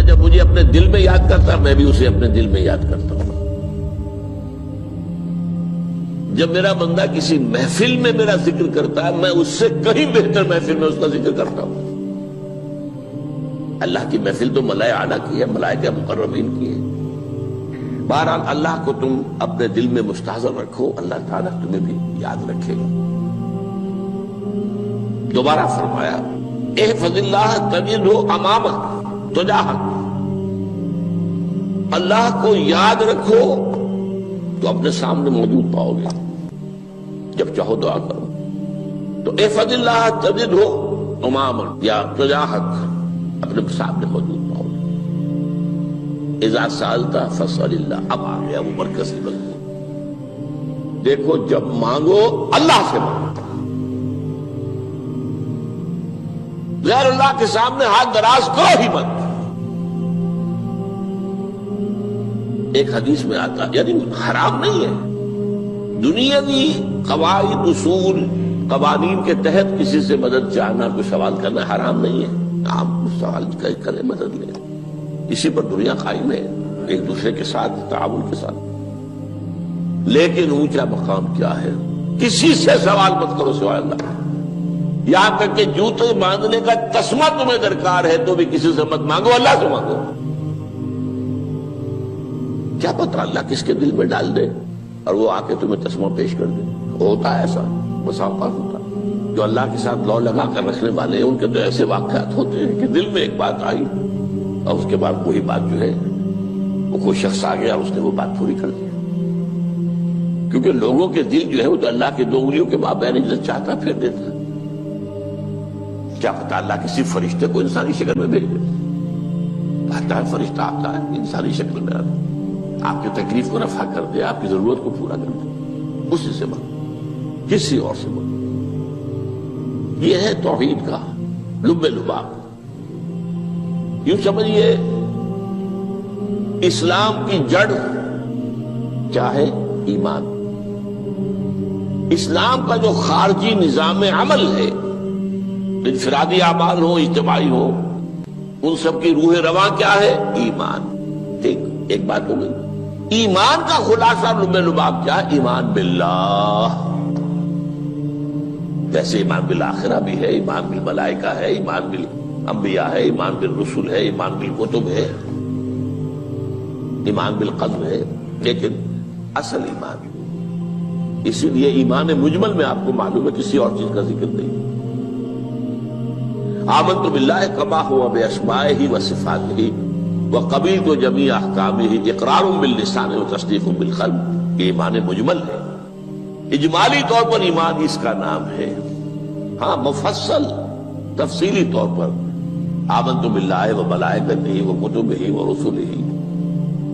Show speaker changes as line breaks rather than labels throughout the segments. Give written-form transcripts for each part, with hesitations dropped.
جب مجھے اپنے دل میں یاد کرتا میں بھی اسے اپنے دل میں یاد کرتا ہوں. جب میرا بندہ کسی محفل میں میرا ذکر کرتا ہے میں اس سے کہیں بہتر محفل میں اس کا ذکر کرتا ہوں. اللہ کی محفل تو ملائے اعلیٰ کی ہے، ملائکہ مقربین کی ہے. بہرحال اللہ کو تم اپنے دل میں مستحضر رکھو، اللہ تعالیٰ تمہیں بھی یاد رکھے گا. دوبارہ فرمایا احفظ اللہ تجدہ امامک تجاہک، اللہ کو یاد رکھو تو اپنے سامنے موجود پاؤ گے. جب چاہو دعا کرو تو احفظ اللہ تجدہ امامک یا تجاہک، اپنے سامنے موجود پاؤ گے. اذا سألت فاسأل اللہ، اب آ گیا وہ مرکزی مضمون. دیکھو جب مانگو اللہ سے مانگو، غیر اللہ کے سامنے ہاتھ دراز کرو ہی مت. ایک حدیث میں آتا یعنی حرام نہیں ہے، دنیاوی قواعد اصول قوانین کے تحت کسی سے مدد چاہنا، کوئی سوال کرنا حرام نہیں ہے. آپ سوال کریں، مدد لیں، اسی پر دنیا قائم ہے، ایک دوسرے کے ساتھ تعاون کے ساتھ. لیکن اونچا مقام کیا ہے؟ کسی سے سوال مت کرو سوائے اللہ. یہاں تک کہ جوتے باندھنے کا تسمہ تمہیں درکار ہے تو بھی کسی سے مت مانگو، اللہ سے مانگو. کیا پتہ اللہ کس کے دل میں ڈال دے اور وہ آ کے تمہیں تسمہ پیش کر دے. ہوتا ہے ایسا، بسا اوقات ہوتا ہے. جو اللہ کے ساتھ لو لگا کر رکھنے والے ہیں ان کے تو ایسے واقعات ہوتے ہیں کہ دل میں ایک بات آئی اور اس کے بعد وہی بات جو ہے وہ کوئی شخص آ گیا اور اس نے وہ بات پوری کر دی. کیونکہ لوگوں کے دل جو ہے وہ تو اللہ کے دو انگلیوں کے مابین جو چاہتا پھر دیتا ہے. کیا پتہ اللہ کسی فرشتے کو انسانی شکل میں بھیج دے. آتا ہے فرشتہ، آتا ہے انسانی شکل میں، آتا ہے آپ کی تکلیف کو رفع کر دے، آپ کی ضرورت کو پورا کر دے. اسی سے مانگو، کسی اور سے مانگو. یہ ہے توحید کا لب لباب. یوں سمجھیے اسلام کی جڑ کیا ہے؟ ایمان. اسلام کا جو خارجی نظام عمل ہے، انفرادی اعمال ہو اجتماعی ہو، ان سب کی روح رواں کیا ہے؟ ایمان. ٹھیک، ایک بات ہو گئی. ایمان کا خلاصہ لب لباب کیا ہے؟ ایمان باللہ. جیسے ایمان بالآخرہ بھی ہے، ایمان بالملائکہ ہے، ایمان بالانبیاء ہے، ایمان بالرسل ہے، ایمان بالکتب ہے، ایمان بالقدر ہے. لیکن اصل ایمان، اسی لیے ایمان مجمل میں آپ کو معلوم ہے کسی اور چیز کا ذکر نہیں. آمنت باللہ کما ہوا باسمائہ وصفاتہ وقبلت جمیع احکامہ اقرار باللسان وتصدیق بالقلب. یہ ایمان مجمل ہے. اجمالی طور پر ایمان اس کا نام ہے. ہاں مفصل تفصیلی طور پر آمنت باللہ وملائکتہ وکتبہ ورسلہ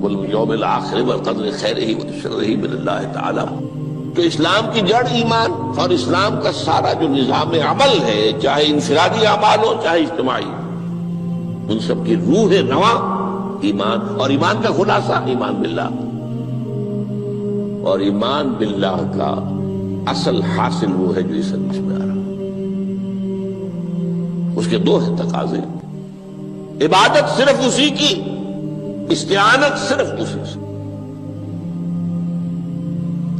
والیوم الآخر والقدر خیرہ وشرہ من اللہ تعالی. تو اسلام کی جڑ ایمان، اور اسلام کا سارا جو نظام عمل ہے، چاہے انفرادی اعمال ہو چاہے اجتماعی، ان سب کی روح رواں ایمان. اور ایمان کا خلاصہ ایمان باللہ. اور ایمان باللہ کا اصل حاصل وہ ہے جو اس حدیث میں آ رہا. اس کے دو ہیں تقاضے. عبادت صرف اسی کی، استعانت صرف اسی سے.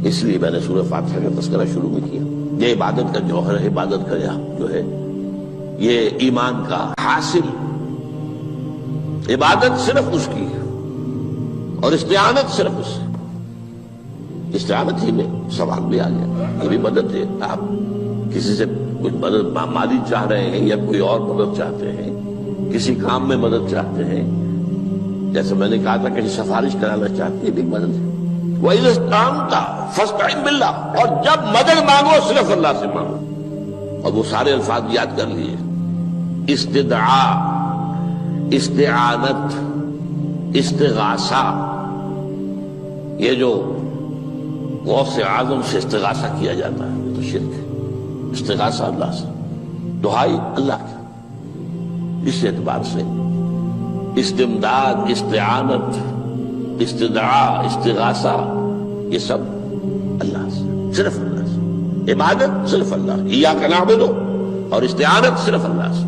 اس لیے میں نے سورہ فاتحہ کا تذکرہ شروع میں کیا. یہ عبادت کا جوہر ہے، عبادت کا جو ہے یہ ایمان کا حاصل. عبادت صرف اس کی ہے اور استعانت صرف اس سے. استعانت ہی میں سوال بھی آ گیا، یہ بھی مدد ہے. آپ کسی سے کچھ مدد مالی چاہ رہے ہیں یا کوئی اور مدد چاہتے ہیں، کسی کام میں مدد چاہتے ہیں، جیسے میں نے کہا تھا کہ سفارش کرانا چاہتے ہیں، یہ بھی مدد ہے. وَإِذَا اسْتَعَنْتَ فَاسْتَعِنْ بِاللَّهِ. اور جب مدد مانگو صرف اللہ سے مانگو. اور وہ سارے الفاظ یاد کر لیے: استدعاء، استعانت، استغاثہ. یہ جو غوث اعظم سے استغاثہ کیا جاتا ہے یہ تو شرک ہے. استغاثہ اللہ سے، دعائی اللہ کی. اس اعتبار سے استمداد، استعانت، استدعاء، استغاثہ یہ سب اللہ سے، صرف اللہ سے. عبادت صرف اللہ، ایاک نعبد، اور استعانت صرف اللہ سے.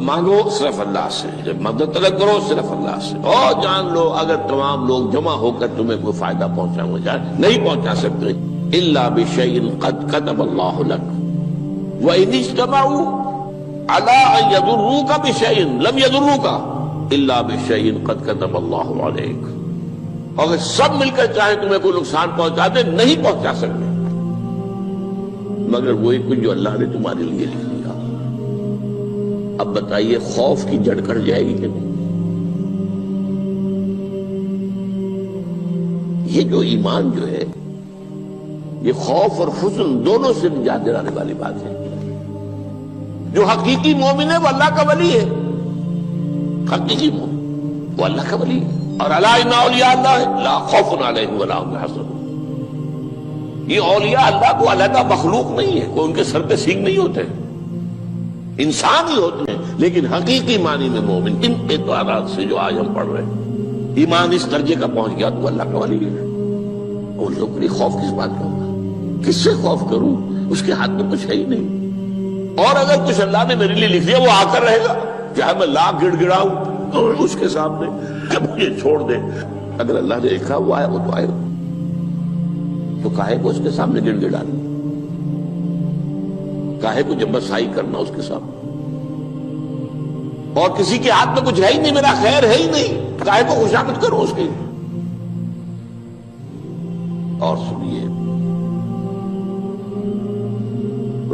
مانگو صرف اللہ سے، جب مدد طلب کرو صرف اللہ سے، اور جان لو اگر تمام لوگ جمع ہو کر تمہیں کوئی فائدہ پہنچانا چاہے نہیں پہنچا سکتے، الا بشیء قد كتب اللہ لك وان اجتمعوا على ان يضروك بشیء لم يضروك الا بشیء قد كتب اللہ علیک، اگر سب مل کر چاہے تمہیں کوئی نقصان پہنچا دے نہیں پہنچا سکتے مگر وہی کچھ جو اللہ نے تمہارے لیے لکھ دیا۔ اب بتائیے خوف کی جڑ کٹ جائے گی کہ نہیں؟ یہ جو ایمان جو ہے یہ خوف اور حزن دونوں سے نجات دلانے والی بات ہے۔ جو حقیقی مومن ہے وہ اللہ کا ولی ہے، حقیقی مومن وہ اللہ کا ولی ہے، اور الا ان اولیاء اللہ لا خوف علیہم ولا هم يحزنون۔ یہ اولیاء اللہ کو علیحدہ مخلوق نہیں ہے، کوئی ان کے سر پہ سینگ نہیں ہوتے، انسان ہی ہوتے ہیں، لیکن حقیقی معنی میں مومن ان اعتبارات سے جو آج ہم پڑھ رہے ہیں، ایمان اس درجے کا پہنچ گیا تو اللہ کا ولی ہے۔ ان لوگوں کے لیے خوف کس بات کا ہوگا؟ کس سے خوف کروں؟ اس کے ہاتھ میں کچھ ہے ہی نہیں، اور اگر کچھ اللہ نے میرے لیے لکھ دیا وہ آ کر رہے گا، چاہے میں لاکھ گڑ گڑاؤں اس کے سامنے کہ مجھے چھوڑ دے، اگر اللہ نے لکھا وہ آیا وہ تو آئے گا، تو کاہے کو اس کے سامنے گڑ گڑانا، کاہے کو جبرسائی کرنا اس کے سامنے، اور کسی کے ہاتھ میں کچھ ہے ہی نہیں، میرا خیر ہے ہی نہیں، کاہے کو خوشامد کرو اس کی۔ اور سنیے،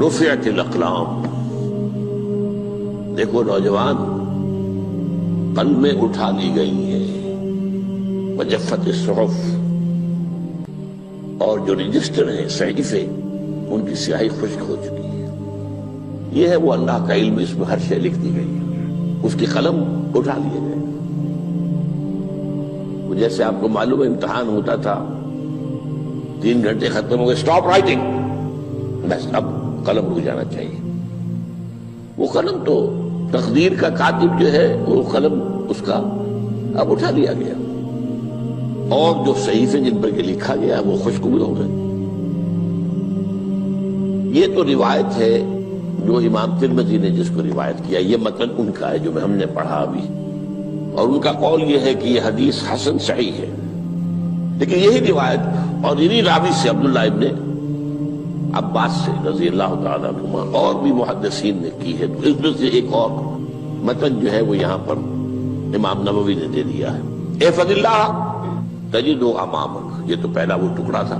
رفعت الاقلام، دیکھو نوجوان، قلمیں اٹھا لی گئی ہیں، وجفت الصحف، اور جو رجسٹر ہیں صحیفے ان کی سیاہی خشک ہو چکی ہے۔ یہ ہے وہ اللہ کا علم، اس میں ہر شے لکھ دی گئی ہے، اس کی قلم اٹھا لیے گئے۔ جیسے آپ کو معلوم ہے امتحان ہوتا تھا، 3 گھنٹے ختم ہو گئے، اسٹاپ رائٹنگ، بس اب قلم رک جانا چاہیے۔ وہ قلم تو تقدیر کا کاتب جو ہے وہ قلم اس کا اب اٹھا لیا گیا، اور جو صحیفے جن پر کے لکھا گیا وہ خشک بھی ہو گئے۔ یہ تو روایت ہے جو امام ترمذی نے جس کو روایت کیا، یہ متن ان کا ہے جو ہم نے پڑھا ابھی، اور ان کا قول یہ ہے کہ یہ حدیث حسن صحیح ہے، لیکن یہی روایت اور انہی راوی سے عبداللہ ابن عباس سے رضی اللہ تعالیٰ عنہما اور بھی محدثین نے کی ہے، تو اس میں سے ایک اور متن جو ہے وہ یہاں پر امام نووی نے دے دیا ہے۔ احفظ اللہ تجدہ امامک، یہ تو پہلا وہ ٹکڑا تھا،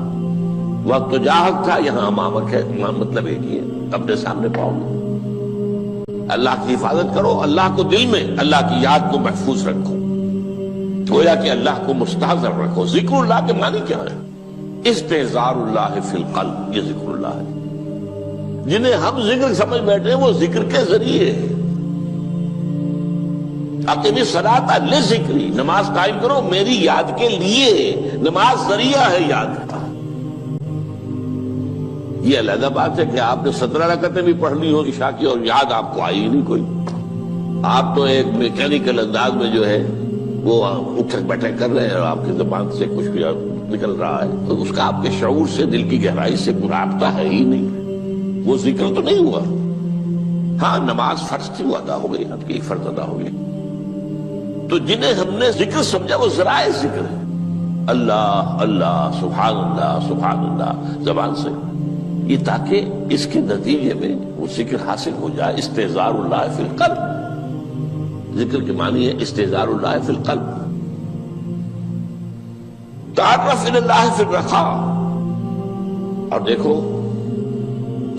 وقت جاہک تھا، یہاں امامک ہے، امام مطلب ایک ہی ہے، اپنے سامنے پاؤ گے۔ اللہ کی حفاظت کرو، اللہ کو دل میں، اللہ کی یاد کو محفوظ رکھو، گویا کہ اللہ کو مستحضر رکھو۔ ذکر اللہ کے معنی کیا ہے؟ استحضار اللہ فی القلب، یہ ذکر اللہ ہے۔ جنہیں ہم ذکر سمجھ بیٹھے ہیں وہ ذکر کے ذریعے ہے۔ اقیم الصلاۃ لذکری، نماز قائم کرو میری یاد کے لیے، نماز ذریعہ ہے یاد کا۔ یہ علیحدہ بات ہے کہ آپ نے 17 رکعتیں بھی پڑھ لی ہو عشاء کی اور یاد آپ کو آئی ہی نہیں کوئی، آپ تو ایک میکینیکل انداز میں جو ہے وہ اٹھک بیٹھک کر رہے ہیں اور آپ کی زبان سے کچھ بھی نکل رہا ہے، تو اس کا آپ کے شعور سے، دل کی گہرائی سے کوئی رابطہ ہے ہی نہیں، وہ ذکر تو نہیں ہوا۔ ہاں نماز فرض تھی وہ ادا ہو گئی، آپ کی ایک فرض ادا ہو گئی۔ تو جنہیں ہم نے ذکر سمجھا وہ ذرائع ذکر ہے، اللہ اللہ سبحان اللہ سبحان اللہ زبان سے، یہ تاکہ اس کے نتیجے میں وہ ذکر حاصل ہو جائے۔ استحضار اللہ فی القلب، ذکر کے معنی ہے استحضار اللہ فی القلب۔ تعرف الی اللہ فی الرخاء، اور دیکھو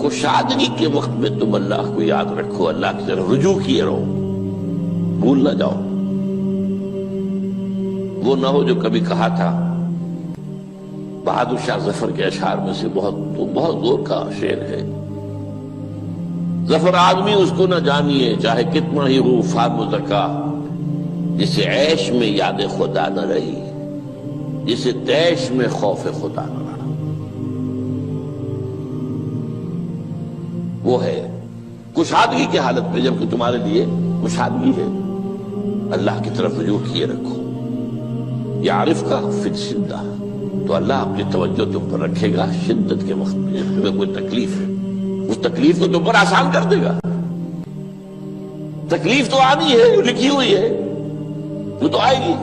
کشادگی کے وقت میں تم اللہ کو یاد رکھو، اللہ کی طرف رجوع کیے رہو، بھول نہ جاؤ۔ وہ نہ ہو جو کبھی کہا تھا، بہادر شاہ ظفر کے اشعار میں سے بہت زور کا شعر ہے، ظفر آدمی اس کو نہ جانیے چاہے کتنا ہی ہو فام و زکا، جسے عیش میں یاد خدا نہ رہی، جسے تیش میں خوف خدا نہ رہا۔ وہ ہے کشادگی کی حالت میں، جبکہ تمہارے لیے کشادگی ہے، اللہ کی طرف رجوع کیے رکھو۔ یعرف کا فی الشدہ، تو اللہ اپنی توجہ تم پر رکھے گا شدت کے وقت میں، جب تمہیں کوئی تکلیف ہے اس تکلیف کو تم پر آسان کر دے گا۔ تکلیف تو آنی ہے، لکھی ہوئی ہے، وہ تو آئے گی،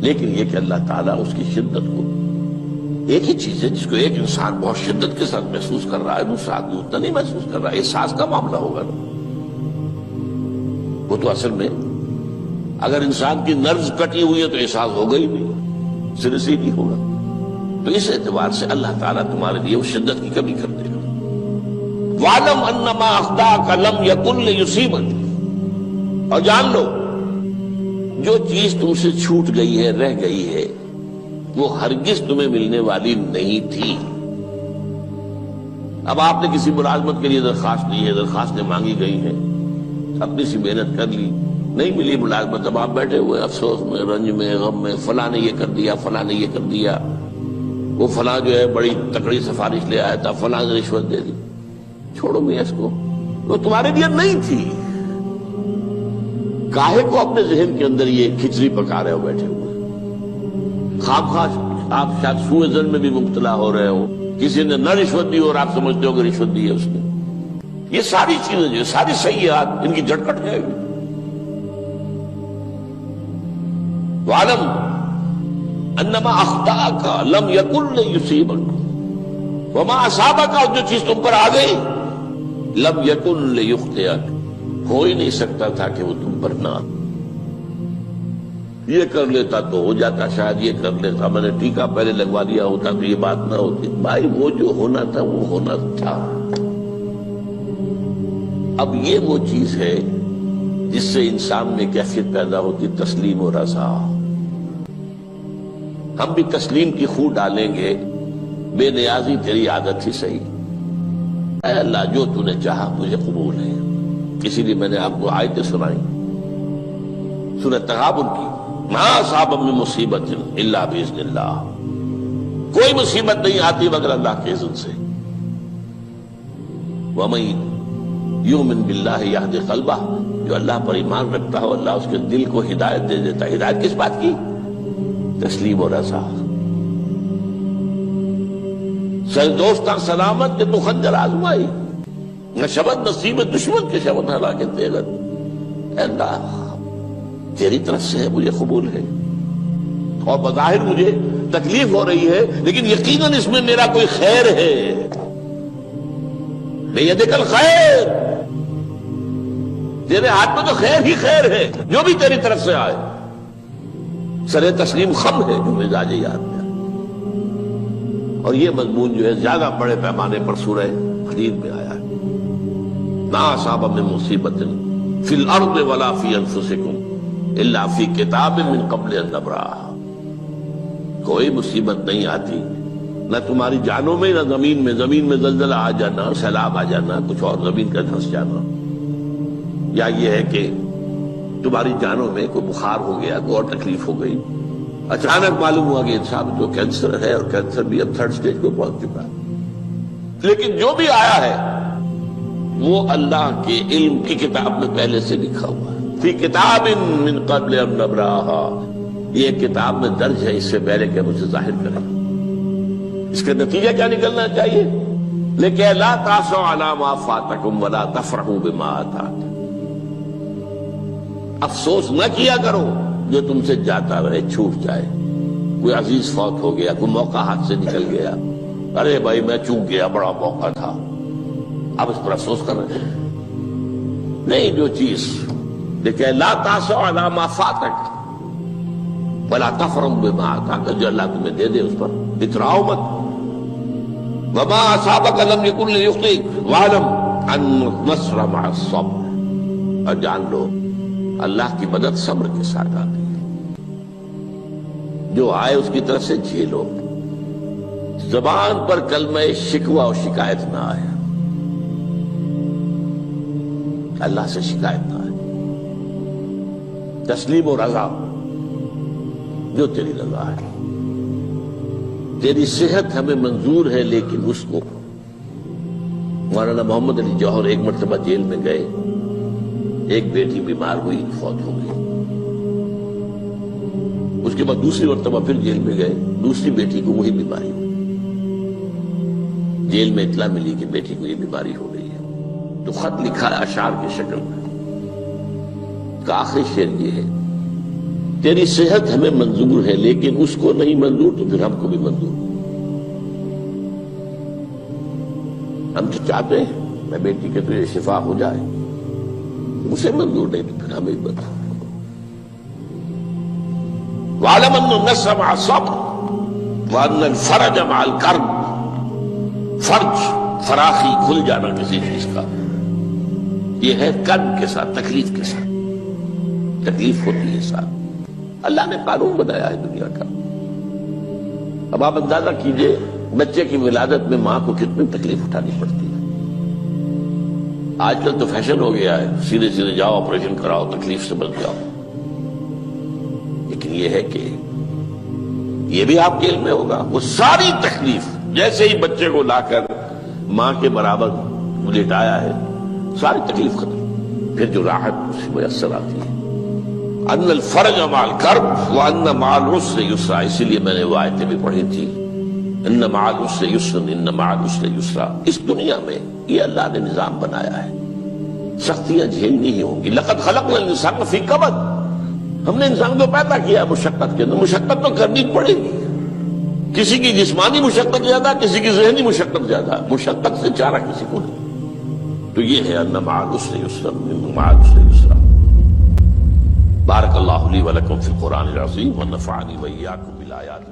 لیکن یہ کہ اللہ تعالیٰ اس کی شدت کو، ایک ہی چیز ہے جس کو ایک انسان بہت شدت کے ساتھ محسوس کر رہا ہے، دوسرا آدمی اتنا نہیں محسوس کر رہا ہے، احساس کا معاملہ ہوگا نا۔ وہ تو اصل میں اگر انسان کی نرز کٹی ہوئی ہے تو احساس ہوگا ہی نہیں، سرے سے ہی نہیں ہوگا۔ تو اس اعتبار سے اللہ تعالیٰ تمہارے لیے وہ شدت کی کمی کر دے گا۔ وَاعْلَمْ أَنَّمَا أَخْطَأَكَ لَمْ يَكُنْ لِيُصِيبَكَ، اور جان لو جو چیز تم سے چھوٹ گئی ہے، رہ گئی ہے، وہ ہرگز تمہیں ملنے والی نہیں تھی۔ اب آپ نے کسی ملازمت کے لیے درخواست دی ہے، درخواستیں مانگی گئی ہیں، اپنی سی محنت کر لی، نہیں ملی ملازمت، اب آپ بیٹھے ہوئے افسوس میں، رنج میں، غم میں، فلاں نے یہ کر دیا، فلاں نے یہ کر دیا، وہ فلاں جو ہے بڑی تکڑی سفارش لے آیا تھا، فلاں نے رشوت دے دی۔ چھوڑو میاں اس کو، وہ تمہارے لیے نہیں تھی۔ کاہے کو اپنے ذہن کے اندر یہ کھچڑی پکا رہے ہو بیٹھے ہوئے؟ خواہ آپ شاید سوء ظن میں بھی مبتلا ہو رہے ہو، کسی نے نہ رشوت دی اور آپ سمجھتے ہو کہ رشوت دی ہے اس نے۔ یہ ساری چیزیں جو ساری سیئات، ان کی جڑ کٹ جائے گی۔ وَاعْلَمْ أَنَّمَا أَخْطَأَكَ لَمْ يَكُنْ لِيُصِيبَكَ وَمَا أَصَابَكَ، اور جو چیز تم پر آ گئی، لَمْ يَكُنْ لِيُخْطِئَكَ، ہو ہی نہیں سکتا تھا کہ وہ تم پر نہ۔ یہ کر لیتا تو ہو جاتا، شاید یہ کر لیتا، میں نے ٹیکا پہلے لگوا دیا ہوتا تو یہ بات نہ ہوتی۔ بھائی وہ جو ہونا تھا وہ ہونا تھا۔ اب یہ وہ چیز ہے جس سے انسان میں کیفیت پیدا ہوتی، تسلیم و رضا۔ ہم بھی تسلیم کی خو ڈالیں گے، بے نیازی تیری عادت ہی صحیح، اے اللہ جو تو نے چاہا مجھے قبول ہے۔ اسی لیے میں نے آپ کو آیتیں سنائی سورہ تغابن کی، ما اصاب من مصیبت الا باذن اللہ، کوئی مصیبت نہیں آتی مگر اللہ کے اذن سے۔ وَمَن یؤمن باللہ یہد قلبہ، جو اللہ پر ایمان رکھتا ہو اللہ اس کے دل کو ہدایت دے دیتا ہے۔ ہدایت کس بات کی؟ تسلیم و رضا۔ سر دوستاں سلامت کے تو خنجر آزمائی، نہ شبد نصیب دشمن کے شبد ہلاکے تیغت۔ اے اللہ تیری طرف سے ہے، مجھے قبول ہے، اور بظاہر مجھے تکلیف ہو رہی ہے لیکن یقیناً اس میں میرا کوئی خیر ہے۔ بیدک الخیر، تیرے ہاتھ میں تو خیر ہی خیر ہے، جو بھی تیری طرف سے آئے۔ سر تسلیم خم ہے جو مزاج یاد میں، اور یہ مضمون جو ہے زیادہ بڑے پیمانے پر سورہ حدید میں آیا ہے۔ ما اصاب من مصیبت فی الارض ولا فی انفسکم الا فی کتاب من قبل ان نبرأھا، کوئی مصیبت نہیں آتی نہ تمہاری جانوں میں نہ زمین میں زلزلہ آ جانا، سیلاب آ جانا، کچھ اور زمین کا دھنس جانا، یا یہ ہے کہ تمہاری جانوں میں کوئی بخار ہو گیا، کوئی اور تکلیف ہو گئی، اچانک معلوم ہوا کہ انسان جو کینسر ہے، اور کینسر بھی اب 3rd سٹیج کو پہنچ چکا ہے، لیکن جو بھی آیا ہے وہ اللہ کے علم کی کتاب میں پہلے سے لکھا ہوا ہے۔ فی کتاب من قبل ان نبرأھا، یہ کتاب میں درج ہے اس سے پہلے کہ ہم اسے ظاہر کریں۔ اس کا نتیجہ کیا نکلنا چاہیے؟ لیکن لا تأسوا علی ما فاتکم ولا تفرحوا بما آتاکم، افسوس نہ کیا کرو جو تم سے جاتا رہے، چھوٹ جائے، کوئی عزیز فوت ہو گیا، کوئی موقع ہاتھ سے نکل گیا، ارے بھائی میں چوک گیا، بڑا موقع تھا، آپ اس پر افسوس کر رہے ہیں؟ نہیں، جو چیز دیکھیں لا تأسوا علی ما فاتک ولا تفرحوا بما آتاک، جو اللہ تمہیں دے دے اس پر اتراؤ مت۔ وما اصابک لم یکن لیخطئک واعلم ان النصر مع الصبر، اور جان لو اللہ کی مدد صبر کے ساتھ آتی ہے، جو آئے اس کی طرف سے جھیلو، زبان پر کلمہ شکوہ اور شکایت نہ آئے، اللہ سے شکایت نہ آئے، تسلیم و رضا، جو تیری رضا ہے۔ تیری صحت ہمیں منظور ہے لیکن اس کو، مولانا محمد علی جوہر ایک مرتبہ جیل میں گئے، ایک بیٹی بیمار ہوئی، فوت ہو گئی، اس کے بعد دوسری مرتبہ پھر جیل میں گئے، دوسری بیٹی کو وہی بیماری ہوئی، جیل میں اطلاع ملی کہ بیٹی کو یہ بیماری ہو گئی ہے، تو خط لکھا ہے اشعار کی شکل میں، کا آخری شعر یہ ہے: تیری صحت ہمیں منظور ہے لیکن اس کو نہیں منظور تو پھر ہم کو بھی منظور۔ ہم تو چاہتے ہیں میں بیٹی کے تجھے شفا ہو جائے، اسے منظور نہیں تو پھر ہمیں بھی منظور۔ وَاعْلَمْ أَنَّ النَّصْرَ مَعَ الصَّبْرِ وَأَنَّ الْفَرَجَ مَعَ الْكَرْبِ۔ فرج، فراخی، کھل جانا کسی چیز کا، یہ ہے کرب کے ساتھ، تکلیف کے ساتھ، تکلیف ہوتی ہے ساتھ۔ اللہ نے قانون بنایا ہے دنیا کا۔ اب آپ اندازہ کیجئے بچے کی ولادت میں ماں کو کتنی تکلیف اٹھانی پڑتی ہے۔ آج کل تو فیشن ہو گیا ہے، سیدھے سیدھے جاؤ، آپریشن کراؤ، تکلیف سے بچ جاؤ، لیکن یہ ہے کہ یہ بھی آپ کے علم میں ہوگا، وہ ساری تکلیف جیسے ہی بچے کو لا کر ماں کے برابر لٹایا ہے، ساری تکلیف ختم، پھر جو راحت اس سے میسر آتی ہے۔ ان الفرج مع الکرب وان مع العسر یسرا، اسی لیے میں نے وہ آیتیں بھی پڑھی تھی، ان مع العسر یسرا، ان مع العسر یسرا۔ اس دنیا میں یہ اللہ نے نظام بنایا ہے، سختیاں جھیلنی ہی ہوں گی۔ لقد خلقنا الانسان فی کبد، ہم نے انسان کو پیدا کیا مشقت کے اندر، مشقت تو کرنی پڑے گی۔ کسی کی جسمانی مشقت زیادہ، کسی کی ذہنی مشقت زیادہ، مشقت سے چارہ کسی کو نہیں۔ تو یہ ہے ان مع العسر یسرا، ان مع العسر یسرا۔ بارک اللہ لی ولکم فی القرآن العظیم ونفعنی وإیاکم بالآیات۔